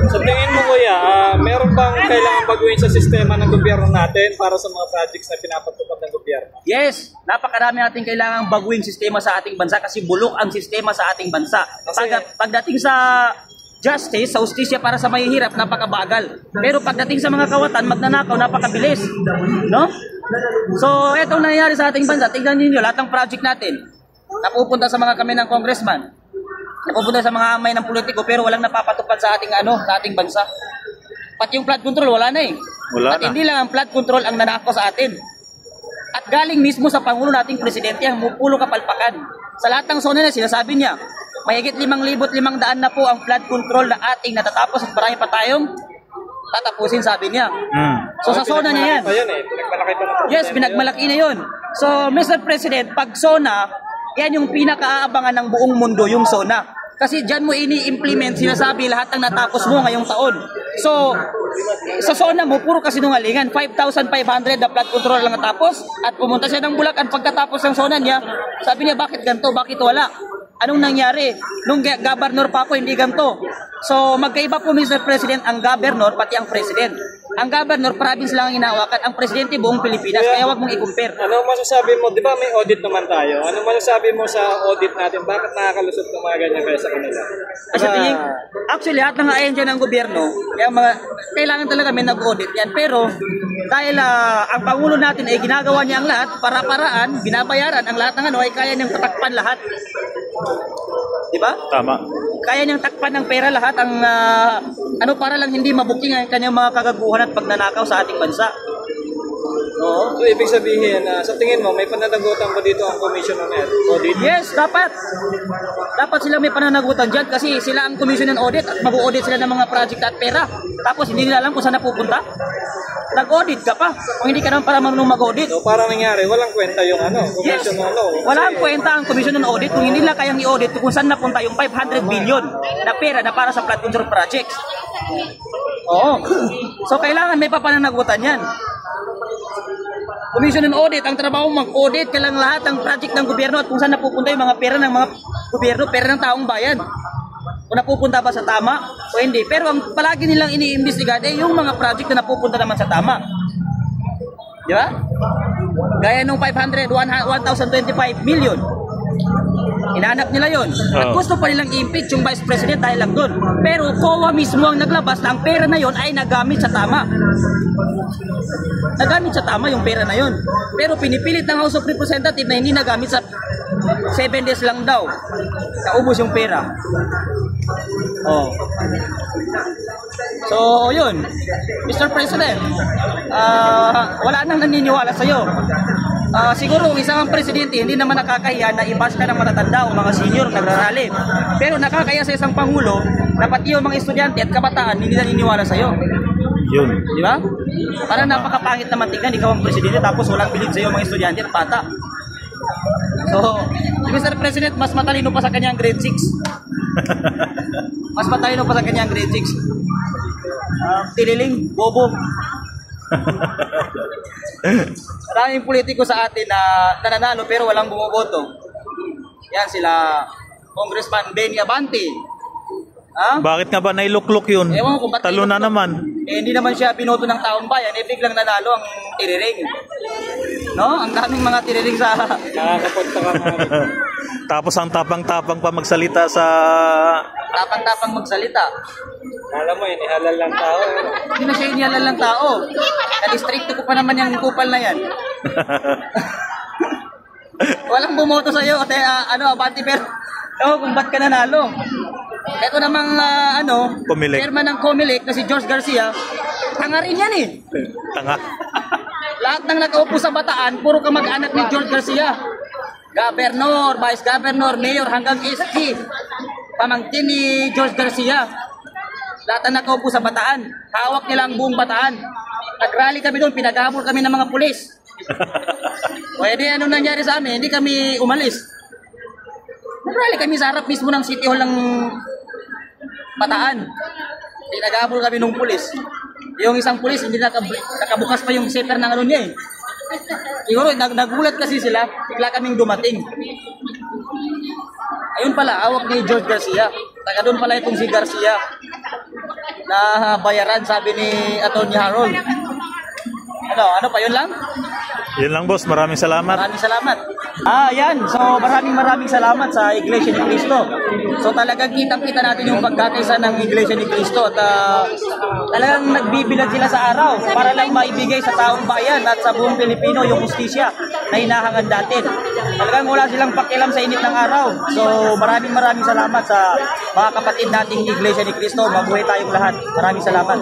Sa tingin mo kuya, meron bang kailangan baguhin sa sistema ng gobyerno natin para sa mga projects na pinapatupad ng gobyerno? Yes, napakarami natin kailangang baguhin sistema sa ating bansa kasi bulok ang sistema sa ating bansa. Pagdating sa justice, sa hustisya para sa mahihirap, napakabagal. Pero pagdating sa mga kawatan, magnanakaw, napakabilis. No? So, etong nangyayari sa ating bansa, tingnan niyo lahat ng project natin. Napupunta sa mga kami ng congressman, napupunta sa mga amay ng politiko, pero walang napapatupad sa ating sa ating bansa. Pati yung flood control, wala na eh. At hindi lang ang flood control ang nanakaw sa atin. At galing mismo sa Pangulo nating Presidente ang mupulo kapalpakan. Sa lahat ng zona na sinasabi niya, mahigit 5,500 na po ang flood control na ating natatapos at marami pa tayong tatapusin, sabi niya. So sa zona niya yan. Yes, binagmalaki na yun. So Mr. President, pag zona, yan yung pinakaaabangan ng buong mundo, yung zona. Kasi dyan mo ini-implement, sinasabi lahat ng natapos mo ngayong taon. So, sa zona mo, puro kasinungalingan. 5,500 na flood control lang natapos at pumunta siya ng Bulacan pagkatapos ng zona niya. Sabi niya, bakit ganito? Bakit wala? Anong nangyari? Nung governor pa ako, hindi ganito. So, magkaiba po, Mr. President, ang governor, pati ang president. Ang governor, province lang ang hinahawakan. Ang presidente, buong Pilipinas. Kaya wag mong i-compare. Ano masasabi mo? Di ba may audit naman tayo? Ano masasabi mo sa audit natin? Bakit nakakalusot ng mga ganyan kaya sa kanila? Kasi actually, lahat ng ahensya ng gobyerno, kailangan talaga may nag-audit yan. Pero, dahil ang Pangulo natin ay ginagawa niya ang lahat, para-paraan, binabayaran, ang lahat ng ay kaya niyang tatakpan lahat. Diba? Tama. Kaya niyang takpan ng pera lahat ang para lang hindi mabuking ang kanyang mga kagaguhan at pagnanakaw sa ating bansa. Oo. So, ibig sabihin, sa tingin mo, may pananagutan ba dito ang Commission on Audit? Yes, dapat. Dapat sila may pananagutan dyan kasi sila ang Commission on Audit at mag-audit sila ng mga project at pera. Tapos hindi nila alam kung saan napupunta. Nag-audit ka pa. Kung hindi ka naman para marunong mag-audit. So, parang nangyari, walang kwenta yung Commission on Audit. Walang kwenta ang Commission on Audit kung hindi nila kayang i-audit kung saan napunta yung 500 billion na pera na para sa flood control projects. Oo. So, kailangan may papananagutan yan. Commission on Audit, ang trabaho mag-audit ka lang lahat ng project ng gobyerno at kung saan napupunta yung mga pera ng mga gobyerno, pera ng taong bayan. Kung napupunta ba sa tama o hindi. Pero ang palagi nilang iniimbestiga yung mga project na napupunta naman sa tama. Di ba? Gaya nung 1,025 million. Inaanap nila yon. At gusto pa nilang i-impeach yung Vice President dahil lang doon. Pero COA mismo ang naglabas na ang pera na yon ay nagamit sa tama. Nagamit sa tama yung pera na yon. Pero pinipilit ng House of Representatives na hindi nagamit sa 7 days lang daw. Naubos yung pera. Oh. So, yun. Mr. President, wala nang naniniwala sa'yo. Siguro isang presidente hindi naman nakakahiya na ibas ka ng matatanda o mga senior nagrarally. Pero nakakahiya sa isang pangulo na pati yung mga estudyante at kabataan hindi naniniwala sa'yo. Yun. Di ba? Parang napakapangit naman tignan, ikaw ang presidente tapos walang bilid sa'yo mga estudyante at bata. So, Mr. President, mas matalino pa sa kanyang grade 6. Mas matalino pa sa kanyang grade 6. Tililing, bobo. Maraming politiko sa atin na nananalo pero walang bumoboto. Yan sila Congressman Benny Abante. Bakit nga ba nailuklok yun? Ewan ko, Talo na naman. Hindi naman siya binoto ng taong bayan, biglang nanalo ang tiriring. No? Ang daming mga tiriring sa... Nakakapunta ka mga... Tapos ang tapang-tapang pa magsalita sa... Tapang-tapang magsalita. Alam mo, inihalal lang tao. Hindi na siya inihalal lang tao. Na-districto ko pa naman yung kupal na yan. Walang bumoto sa'yo. Abante pero... kung ba't ka nanalo? Ito namang chairman ng COMELEC na si George Garcia, tanga rin yan eh. Tanga. Lahat ng nakaupo sa Bataan, puro kamag-anak ni George Garcia. Governor, Vice Governor, Mayor hanggang SG. Pamangkin ni George Garcia. Lahat ng nakaupo sa Bataan, hawak nila ang buong Bataan. Nag-rally kami doon, pinaghabol kami ng mga pulis. Pwede anong nangyari sa amin, hindi kami umalis. Nag-rally kami sa harap mismo ng City Hall ng Bataan. Pinaghabol kami ng pulis. Yung isang pulis, hindi nakabukas pa yung zipper ng niya eh. Siguro, nagulat kasi sila, bigla kaming dumating. Ayun pala, awak ni George Garcia. Taga doon pala itong si Garcia. na bayaran, sabi ni Atty. Harold. Ano pa yun lang? Yun lang boss, maraming salamat. Maraming salamat. Yan. So, maraming salamat sa Iglesia ni Cristo. So, talagang kitang-kita natin yung pagkakaisa ng Iglesia ni Cristo at talagang nagbibilag sila sa araw para lang maibigay sa taong bayan at sa buong Pilipino yung hustisya na hinahangad natin. Talagang wala silang pakialam sa init ng araw. So, maraming salamat sa mga kapatid nating Iglesia ni Cristo. Mabuhay tayong lahat. Maraming salamat.